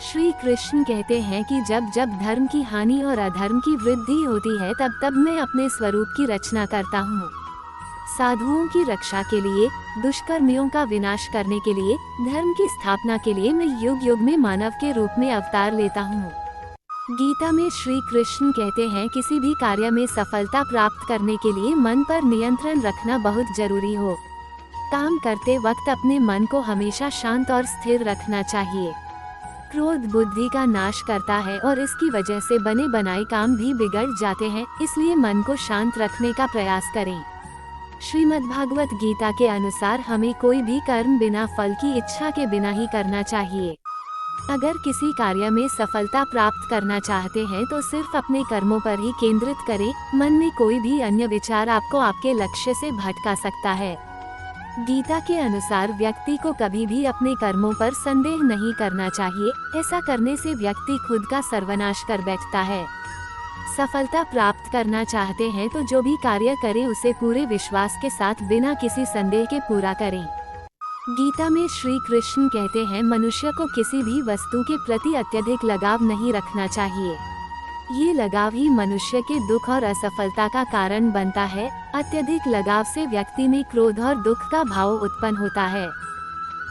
श्री कृष्ण कहते हैं कि जब जब धर्म की हानि और अधर्म की वृद्धि होती है तब तब मैं अपने स्वरूप की रचना करता हूँ। साधुओं की रक्षा के लिए, दुष्कर्मियों का विनाश करने के लिए, धर्म की स्थापना के लिए मैं युग युग में मानव के रूप में अवतार लेता हूँ। गीता में श्री कृष्ण कहते हैं किसी भी कार्य में सफलता प्राप्त करने के लिए मन पर नियंत्रण रखना बहुत जरूरी हो। काम करते वक्त अपने मन को हमेशा शांत और स्थिर रखना चाहिए। क्रोध बुद्धि का नाश करता है और इसकी वजह से बने बनाए काम भी बिगड़ जाते हैं, इसलिए मन को शांत रखने का प्रयास करें। श्रीमद्भागवत गीता के अनुसार हमें कोई भी कर्म बिना फल की इच्छा के बिना ही करना चाहिए। अगर किसी कार्य में सफलता प्राप्त करना चाहते हैं तो सिर्फ अपने कर्मों पर ही केंद्रित करें। मन में कोई भी अन्य विचार आपको आपके लक्ष्य से भटका सकता है। गीता के अनुसार व्यक्ति को कभी भी अपने कर्मों पर संदेह नहीं करना चाहिए, ऐसा करने से व्यक्ति खुद का सर्वनाश कर बैठता है। सफलता प्राप्त करना चाहते हैं तो जो भी कार्य करें उसे पूरे विश्वास के साथ बिना किसी संदेह के पूरा करें। गीता में श्री कृष्ण कहते हैं मनुष्य को किसी भी वस्तु के प्रति अत्यधिक लगाव नहीं रखना चाहिए। ये लगाव ही मनुष्य के दुख और असफलता का कारण बनता है। अत्यधिक लगाव से व्यक्ति में क्रोध और दुख का भाव उत्पन्न होता है।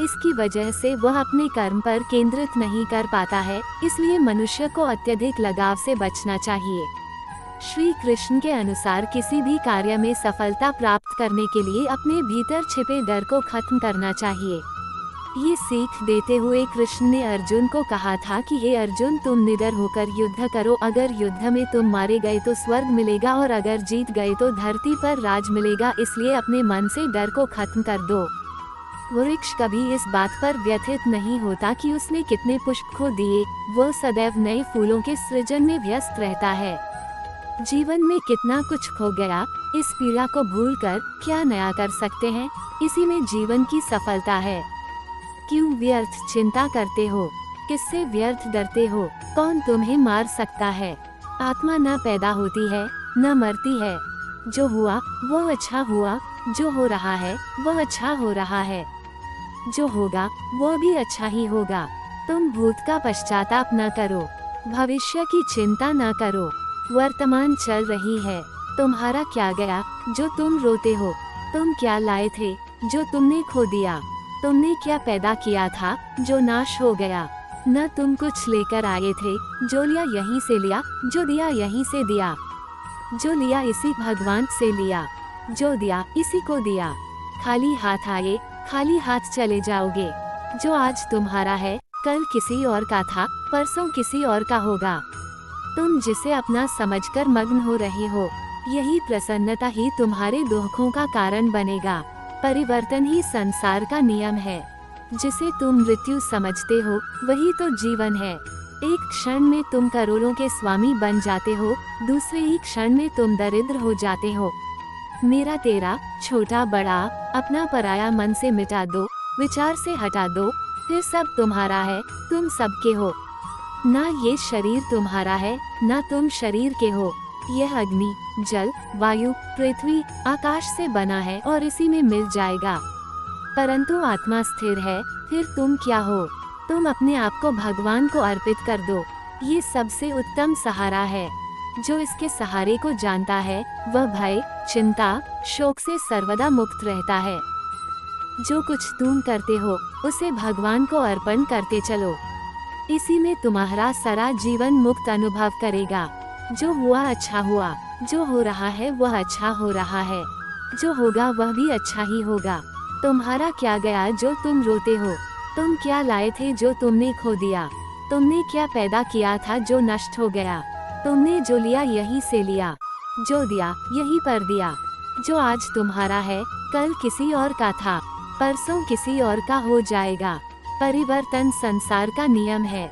इसकी वजह से वह अपने कर्म पर केंद्रित नहीं कर पाता है, इसलिए मनुष्य को अत्यधिक लगाव से बचना चाहिए। श्री कृष्ण के अनुसार किसी भी कार्य में सफलता प्राप्त करने के लिए अपने भीतर छिपे डर को खत्म करना चाहिए। ये सीख देते हुए कृष्ण ने अर्जुन को कहा था कि हे अर्जुन, तुम निडर होकर युद्ध करो। अगर युद्ध में तुम मारे गए तो स्वर्ग मिलेगा और अगर जीत गए तो धरती पर राज मिलेगा, इसलिए अपने मन से डर को खत्म कर दो। वृक्ष कभी इस बात पर व्यथित नहीं होता कि उसने कितने पुष्प खो दिए, वह सदैव नए फूलों के सृजन में व्यस्त रहता है। जीवन में कितना कुछ खो गया, इस पीड़ा को भूलकर क्या नया कर सकते हैं, इसी में जीवन की सफलता है। क्यों व्यर्थ चिंता करते हो, किससे व्यर्थ डरते हो, कौन तुम्हें मार सकता है। आत्मा न पैदा होती है न मरती है। जो हुआ वो अच्छा हुआ, जो हो रहा है वह अच्छा हो रहा है, जो होगा वो भी अच्छा ही होगा। तुम भूत का पश्चाताप न करो, भविष्य की चिंता न करो। वर्तमान चल रही है, तुम्हारा क्या गया जो तुम रोते हो। तुम क्या लाए थे जो तुमने खो दिया। तुमने क्या पैदा किया था जो नाश हो गया। न तुम कुछ लेकर आए थे, जो लिया यहीं से लिया, जो दिया यहीं से दिया। जो लिया इसी भगवान से लिया, जो दिया इसी को दिया। खाली हाथ आए खाली हाथ चले जाओगे। जो आज तुम्हारा है कल किसी और का था, परसों किसी और का होगा। तुम जिसे अपना समझकर मग्न हो रहे हो, यही प्रसन्नता ही तुम्हारे दुखों का कारण बनेगा। परिवर्तन ही संसार का नियम है। जिसे तुम मृत्यु समझते हो वही तो जीवन है। एक क्षण में तुम करोड़ों के स्वामी बन जाते हो, दूसरे ही क्षण में तुम दरिद्र हो जाते हो। मेरा तेरा, छोटा बड़ा, अपना पराया मन से मिटा दो, विचार से हटा दो, फिर सब तुम्हारा है, तुम सबके हो। ना ये शरीर तुम्हारा है, ना तुम शरीर के हो। यह अग्नि, जल, वायु, पृथ्वी, आकाश से बना है और इसी में मिल जाएगा। परंतु आत्मा स्थिर है, फिर तुम क्या हो। तुम अपने आप को भगवान को अर्पित कर दो, ये सबसे उत्तम सहारा है। जो इसके सहारे को जानता है वह भय, चिंता, शोक से सर्वदा मुक्त रहता है। जो कुछ तुम करते हो उसे भगवान को अर्पण करते चलो, इसी में तुम्हारा सारा जीवन मुक्त अनुभव करेगा। जो हुआ अच्छा हुआ, जो हो रहा है वह अच्छा हो रहा है, जो होगा वह भी अच्छा ही होगा। तुम्हारा क्या गया जो तुम रोते हो। तुम क्या लाए थे जो तुमने खो दिया। तुमने क्या पैदा किया था जो नष्ट हो गया। तुमने जो लिया यहीं से लिया, जो दिया यहीं पर दिया। जो आज तुम्हारा है कल किसी और का था, परसों किसी और का हो जाएगा। परिवर्तन संसार का नियम है।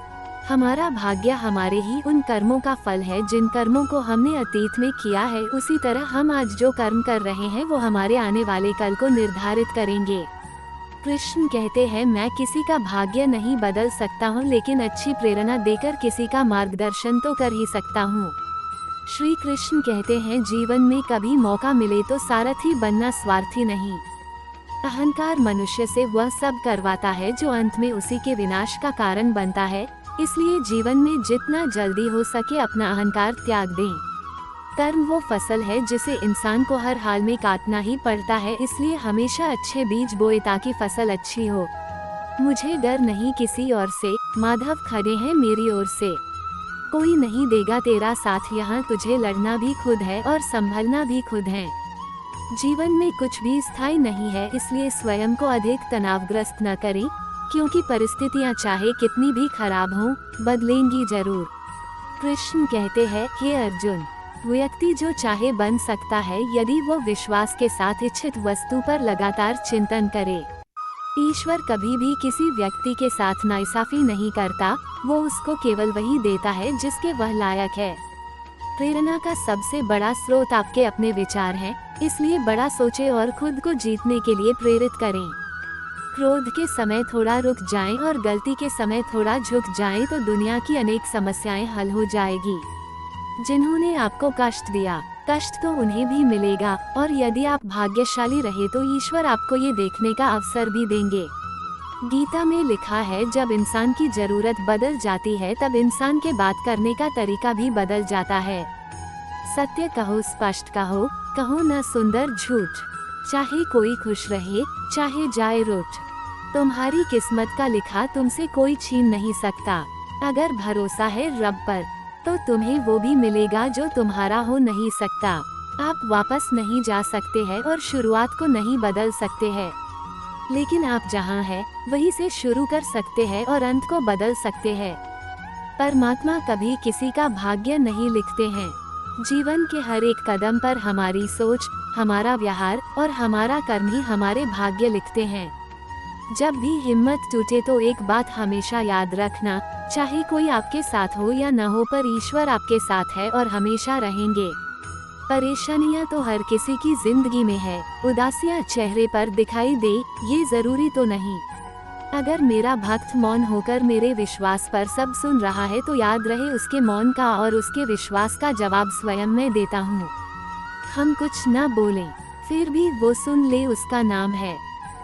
हमारा भाग्य हमारे ही उन कर्मों का फल है जिन कर्मों को हमने अतीत में किया है। उसी तरह हम आज जो कर्म कर रहे हैं वो हमारे आने वाले कल को निर्धारित करेंगे। कृष्ण कहते हैं मैं किसी का भाग्य नहीं बदल सकता हूँ, लेकिन अच्छी प्रेरणा देकर किसी का मार्गदर्शन तो कर ही सकता हूँ। श्री कृष्ण कहते हैं जीवन में कभी मौका मिले तो सारथी बनना स्वार्थी नहीं। अहंकार मनुष्य से वह सब करवाता है जो अंत में उसी के विनाश का कारण बनता है। इसलिए जीवन में जितना जल्दी हो सके अपना अहंकार त्याग दें। कर्म वो फसल है जिसे इंसान को हर हाल में काटना ही पड़ता है, इसलिए हमेशा अच्छे बीज बोए ताकि फसल अच्छी हो। मुझे डर नहीं किसी और से, माधव खड़े हैं मेरी ओर से। कोई नहीं देगा तेरा साथ यहाँ, तुझे लड़ना भी खुद है और संभलना भी खुद है। जीवन में कुछ भी स्थायी नहीं है, इसलिए स्वयं को अधिक तनावग्रस्त न करें, क्योंकि परिस्थितियाँ चाहे कितनी भी खराब हों, बदलेंगी जरूर। कृष्ण कहते हैं, हे अर्जुन, व्यक्ति जो चाहे बन सकता है यदि वो विश्वास के साथ इच्छित वस्तु पर लगातार चिंतन करे। ईश्वर कभी भी किसी व्यक्ति के साथ नाइंसाफी नहीं करता, वो उसको केवल वही देता है जिसके वह लायक है। प्रेरणा का सबसे बड़ा स्रोत आपके अपने विचार हैं, इसलिए बड़ा सोचें और खुद को जीतने के लिए प्रेरित करें। क्रोध के समय थोड़ा रुक जाएं और गलती के समय थोड़ा झुक जाएं तो दुनिया की अनेक समस्याएं हल हो जाएगी। जिन्होंने आपको कष्ट दिया, कष्ट तो उन्हें भी मिलेगा, और यदि आप भाग्यशाली रहे तो ईश्वर आपको ये देखने का अवसर भी देंगे। गीता में लिखा है, जब इंसान की जरूरत बदल जाती है तब इंसान के बात करने का तरीका भी बदल जाता है। सत्य कहो, स्पष्ट कहो, कहो न सुंदर झूठ। चाहे कोई खुश रहे, चाहे जाए रूठ। तुम्हारी किस्मत का लिखा तुमसे कोई छीन नहीं सकता। अगर भरोसा है रब पर तो तुम्हें वो भी मिलेगा जो तुम्हारा हो नहीं सकता। आप वापस नहीं जा सकते हैं और शुरुआत को नहीं बदल सकते हैं, लेकिन आप जहां हैं वहीं से शुरू कर सकते हैं और अंत को बदल सकते हैं। परमात्मा कभी किसी का भाग्य नहीं लिखते हैं। जीवन के हर एक कदम पर हमारी सोच, हमारा व्यवहार और हमारा कर्म ही हमारे भाग्य लिखते हैं। जब भी हिम्मत टूटे तो एक बात हमेशा याद रखना, चाहे कोई आपके साथ हो या न हो, पर ईश्वर आपके साथ है और हमेशा रहेंगे। परेशानियां तो हर किसी की जिंदगी में है, उदासियां चेहरे पर दिखाई दे ये जरूरी तो नहीं। अगर मेरा भक्त मौन होकर मेरे विश्वास पर सब सुन रहा है तो याद रहे उसके मौन का और उसके विश्वास का जवाब स्वयं मैं देता हूँ। हम कुछ न बोलें फिर भी वो सुन ले, उसका नाम है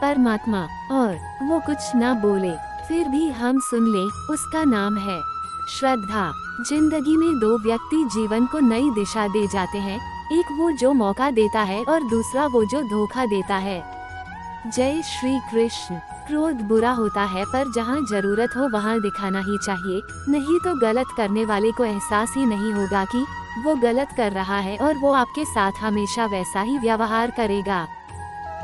परमात्मा, और वो कुछ न बोले फिर भी हम सुन ले, उसका नाम है श्रद्धा। जिंदगी में दो व्यक्ति जीवन को नई दिशा दे जाते हैं, एक वो जो मौका देता है और दूसरा वो जो धोखा देता है। जय श्री कृष्ण। क्रोध बुरा होता है, पर जहाँ जरूरत हो वहाँ दिखाना ही चाहिए, नहीं तो गलत करने वाले को एहसास ही नहीं होगा कि वो गलत कर रहा है और वो आपके साथ हमेशा वैसा ही व्यवहार करेगा।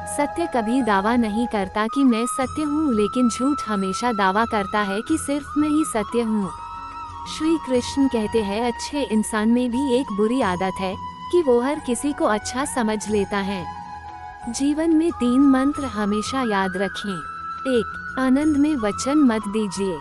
सत्य कभी दावा नहीं करता कि मैं सत्य हूँ, लेकिन झूठ हमेशा दावा करता है कि सिर्फ मैं ही सत्य हूँ। श्री कृष्ण कहते हैं, अच्छे इंसान में भी एक बुरी आदत है कि वो हर किसी को अच्छा समझ लेता है। जीवन में 3 मंत्र हमेशा याद रखें। 1. आनंद में वचन मत दीजिए।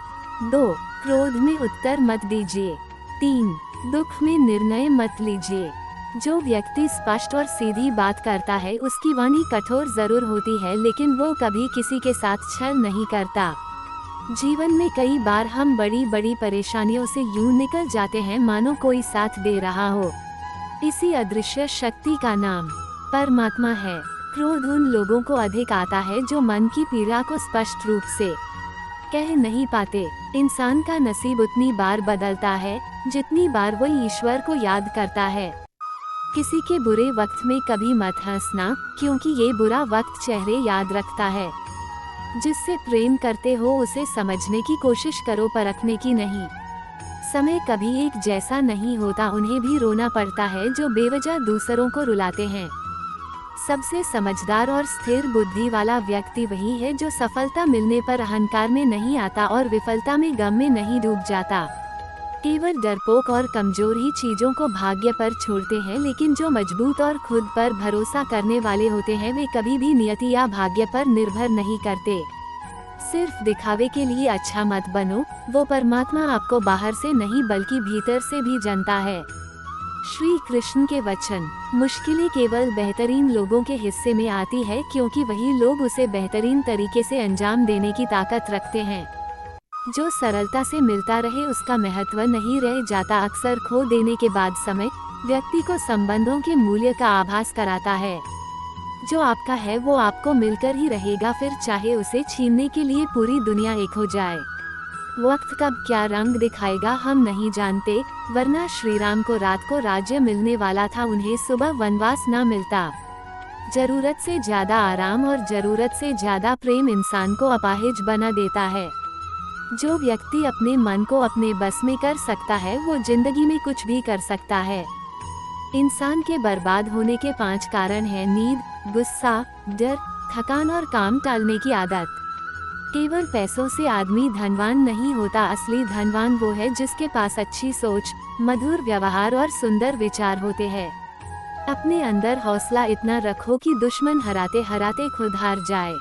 2. क्रोध में उत्तर मत दीजिए। 3. दुख में निर्णय मत लीजिए। जो व्यक्ति स्पष्ट और सीधी बात करता है उसकी वाणी कठोर जरूर होती है, लेकिन वो कभी किसी के साथ छल नहीं करता। जीवन में कई बार हम बड़ी बड़ी परेशानियों से यूं निकल जाते हैं मानो कोई साथ दे रहा हो। इसी अदृश्य शक्ति का नाम परमात्मा है। क्रोध उन लोगों को अधिक आता है जो मन की पीड़ा को स्पष्ट रूप से कह नहीं पाते। इंसान का नसीब उतनी बार बदलता है जितनी बार वो ईश्वर को याद करता है। किसी के बुरे वक्त में कभी मत हंसना, क्योंकि ये बुरा वक्त चेहरे याद रखता है। जिससे प्रेम करते हो उसे समझने की कोशिश करो, परखने की नहीं। समय कभी एक जैसा नहीं होता, उन्हें भी रोना पड़ता है जो बेवजह दूसरों को रुलाते हैं। सबसे समझदार और स्थिर बुद्धि वाला व्यक्ति वही है जो सफलता मिलने पर अहंकार में नहीं आता और विफलता में गम में नहीं डूब जाता। केवल डरपोक और कमजोर ही चीजों को भाग्य पर छोड़ते हैं, लेकिन जो मजबूत और खुद पर भरोसा करने वाले होते हैं वे कभी भी नियति या भाग्य पर निर्भर नहीं करते। सिर्फ दिखावे के लिए अच्छा मत बनो, वो परमात्मा आपको बाहर से नहीं बल्कि भीतर से भी जानता है। श्री कृष्ण के वचन। मुश्किलें केवल बेहतरीन लोगों के हिस्से में आती है, क्योंकि वही लोग उसे बेहतरीन तरीके से अंजाम देने की ताकत रखते हैं। जो सरलता से मिलता रहे उसका महत्व नहीं रह जाता। अक्सर खो देने के बाद समय व्यक्ति को संबंधों के मूल्य का आभास कराता है। जो आपका है वो आपको मिलकर ही रहेगा, फिर चाहे उसे छीनने के लिए पूरी दुनिया एक हो जाए। वक्त कब क्या रंग दिखाएगा हम नहीं जानते, वरना श्री राम को रात को राज्य मिलने वाला था, उन्हें सुबह वनवास न मिलता। जरूरत से ज्यादा आराम और जरूरत से ज्यादा प्रेम इंसान को अपाहिज बना देता है। जो व्यक्ति अपने मन को अपने बस में कर सकता है वो जिंदगी में कुछ भी कर सकता है। इंसान के बर्बाद होने के 5 कारण हैं: नींद, गुस्सा, डर, थकान और काम टालने की आदत। केवल पैसों से आदमी धनवान नहीं होता, असली धनवान वो है जिसके पास अच्छी सोच, मधुर व्यवहार और सुंदर विचार होते हैं। अपने अंदर हौसला इतना रखो कि दुश्मन हराते हराते खुद हार जाए।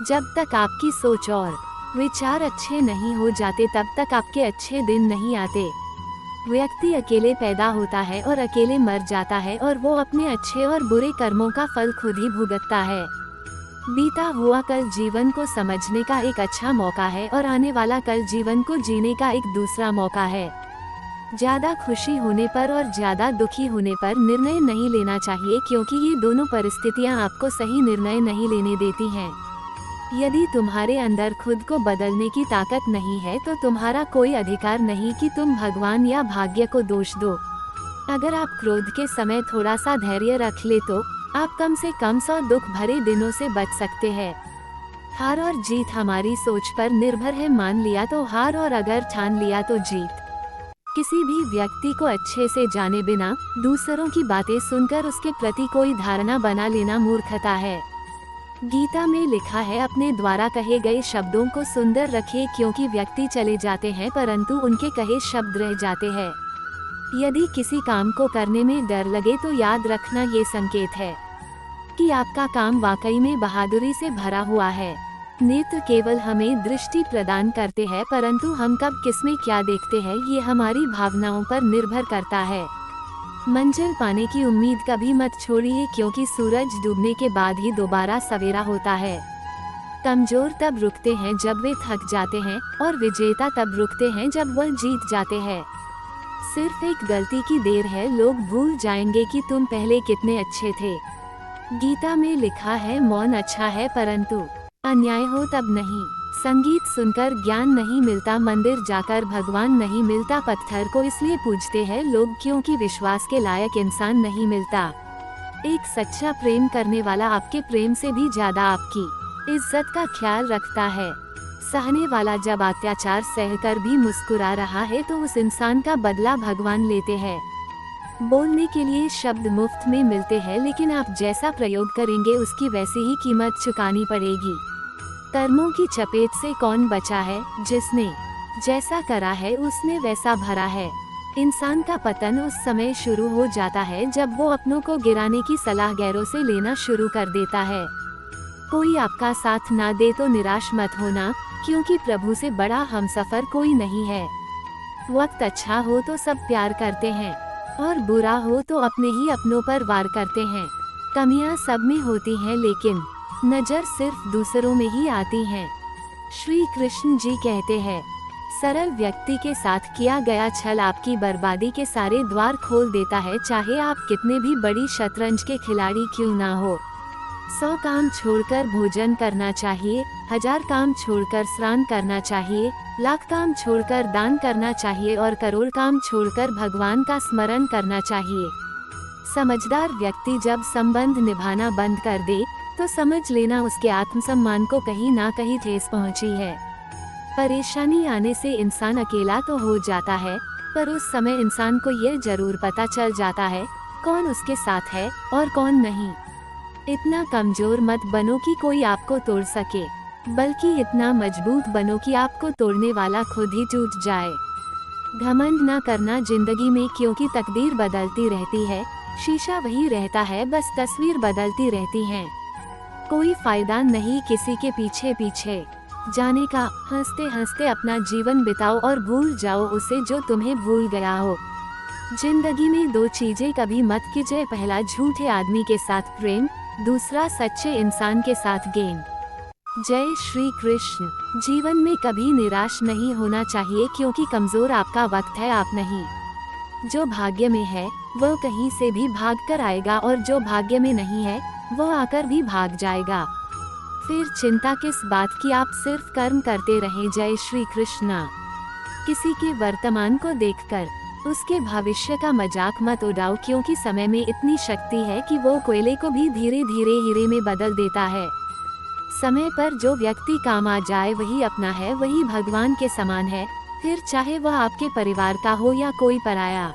जब तक आपकी सोच और विचार अच्छे नहीं हो जाते तब तक आपके अच्छे दिन नहीं आते। व्यक्ति अकेले पैदा होता है और अकेले मर जाता है और वो अपने अच्छे और बुरे कर्मों का फल खुद ही भुगतता है। बीता हुआ कल जीवन को समझने का एक अच्छा मौका है और आने वाला कल जीवन को जीने का एक दूसरा मौका है। ज्यादा खुशी होने पर और ज्यादा दुखी होने पर निर्णय नहीं लेना चाहिए, क्योंकि ये दोनों परिस्थितियां आपको सही निर्णय नहीं लेने देती हैं। यदि तुम्हारे अंदर खुद को बदलने की ताकत नहीं है तो तुम्हारा कोई अधिकार नहीं कि तुम भगवान या भाग्य को दोष दो। अगर आप क्रोध के समय थोड़ा सा धैर्य रख ले तो आप कम से कम 100 दुख भरे दिनों से बच सकते हैं। हार और जीत हमारी सोच पर निर्भर है, मान लिया तो हार और अगर ठान लिया तो जीत। किसी भी व्यक्ति को अच्छे से जाने बिना दूसरों की बातें सुनकर उसके प्रति कोई धारणा बना लेना मूर्खता है। गीता में लिखा है, अपने द्वारा कहे गए शब्दों को सुंदर रखिए, क्योंकि व्यक्ति चले जाते हैं परंतु उनके कहे शब्द रह जाते हैं। यदि किसी काम को करने में डर लगे तो याद रखना ये संकेत है कि आपका काम वाकई में बहादुरी से भरा हुआ है। नेत्र केवल हमें दृष्टि प्रदान करते हैं, परंतु हम कब किसमें क्या देखते हैं ये हमारी भावनाओं पर निर्भर करता है। मंजिल पाने की उम्मीद कभी मत छोड़िए, क्योंकि सूरज डूबने के बाद ही दोबारा सवेरा होता है। कमजोर तब रुकते हैं जब वे थक जाते हैं और विजेता तब रुकते हैं जब वह जीत जाते हैं। सिर्फ एक गलती की देर है, लोग भूल जाएंगे कि तुम पहले कितने अच्छे थे। गीता में लिखा है, मौन अच्छा है परंतु अन्याय हो तब नहीं। संगीत सुनकर ज्ञान नहीं मिलता, मंदिर जाकर भगवान नहीं मिलता। पत्थर को इसलिए पूजते हैं लोग क्योंकि विश्वास के लायक इंसान नहीं मिलता। एक सच्चा प्रेम करने वाला आपके प्रेम से भी ज्यादा आपकी इज्जत का ख्याल रखता है। सहने वाला जब अत्याचार सहकर भी मुस्कुरा रहा है तो उस इंसान का बदला भगवान लेते हैं। बोलने के लिए शब्द मुफ्त में मिलते हैं, लेकिन आप जैसा प्रयोग करेंगे उसकी वैसी ही कीमत चुकानी पड़ेगी। कर्मों की चपेट से कौन बचा है? जिसने जैसा करा है उसने वैसा भरा है। इंसान का पतन उस समय शुरू हो जाता है जब वो अपनों को गिराने की सलाह गैरों से लेना शुरू कर देता है। कोई आपका साथ ना दे तो निराश मत होना, क्योंकि प्रभु से बड़ा हमसफर कोई नहीं है। वक्त अच्छा हो तो सब प्यार करते हैं और बुरा हो तो अपने ही अपनों पर वार करते हैं। कमियां सब में होती हैं, लेकिन नजर सिर्फ दूसरों में ही आती हैं। श्री कृष्ण जी कहते हैं, सरल व्यक्ति के साथ किया गया छल आपकी बर्बादी के सारे द्वार खोल देता है, चाहे आप कितने भी बड़ी शतरंज के खिलाड़ी क्यों ना हो। 100 काम छोड़कर भोजन करना चाहिए, 1000 काम छोड़कर स्नान करना चाहिए, लाख काम छोड़कर दान करना चाहिए और करोड़ काम छोड़कर भगवान का स्मरण करना चाहिए। समझदार व्यक्ति जब संबंध निभाना बंद कर दे तो समझ लेना उसके आत्मसम्मान को कहीं ना कहीं ठेस पहुंची है। परेशानी आने से इंसान अकेला तो हो जाता है, पर उस समय इंसान को यह जरूर पता चल जाता है कौन उसके साथ है और कौन नहीं। इतना कमजोर मत बनो कि कोई आपको तोड़ सके, बल्कि इतना मजबूत बनो कि आपको तोड़ने वाला खुद ही टूट जाए। घमंड ना करना जिंदगी में, क्योंकि तकदीर बदलती रहती है, शीशा वही रहता है, बस तस्वीर बदलती रहती है। कोई फायदा नहीं किसी के पीछे पीछे जाने का। हंसते हंसते अपना जीवन बिताओ और भूल जाओ उसे जो तुम्हें भूल गया हो। जिंदगी में 2 चीजें कभी मत कीजिए, पहला झूठे आदमी के साथ प्रेम, दूसरा सच्चे इंसान के साथ गेम। जय श्री कृष्ण। जीवन में कभी निराश नहीं होना चाहिए, क्योंकि कमजोर आपका वक्त है, आप नहीं। जो भाग्य में है वह कहीं से भी भाग कर आएगा और जो भाग्य में नहीं है वह आकर भी भाग जाएगा। फिर चिंता किस बात की, आप सिर्फ कर्म करते रहें। जय श्री कृष्णा। किसी के वर्तमान को देखकर उसके भविष्य का मजाक मत उड़ाओ, क्योंकि समय में इतनी शक्ति है कि वो कोयले को भी धीरे धीरे हीरे में बदल देता है। समय पर जो व्यक्ति काम आ जाए वही अपना है, वही भगवान के समान है, फिर चाहे वह आपके परिवार का हो या कोई पराया।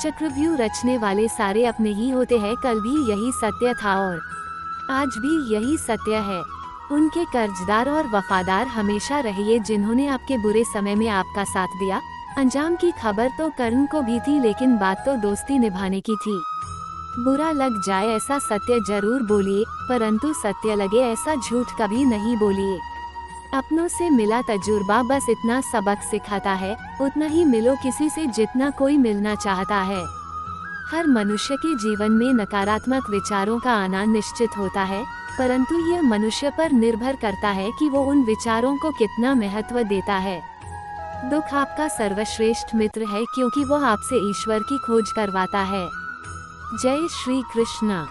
चक्रव्यूह रचने वाले सारे अपने ही होते हैं। कल भी यही सत्य था और आज भी यही सत्य है। उनके कर्जदार और वफादार हमेशा रहिए जिन्होंने आपके बुरे समय में आपका साथ दिया। अंजाम की खबर तो कर्ण को भी थी, लेकिन बात तो दोस्ती निभाने की थी। बुरा लग जाए ऐसा सत्य जरूर बोलिए, परंतु सत्य लगे ऐसा झूठ कभी नहीं बोलिए। अपनों से मिला तजुर्बा बस इतना सबक सिखाता है, उतना ही मिलो किसी से जितना कोई मिलना चाहता है। हर मनुष्य के जीवन में नकारात्मक विचारों का आना निश्चित होता है, परंतु यह मनुष्य पर निर्भर करता है कि वो उन विचारों को कितना महत्व देता है। दुख आपका सर्वश्रेष्ठ मित्र है, क्योंकि वो आपसे ईश्वर की खोज करवाता है। जय श्री कृष्णा।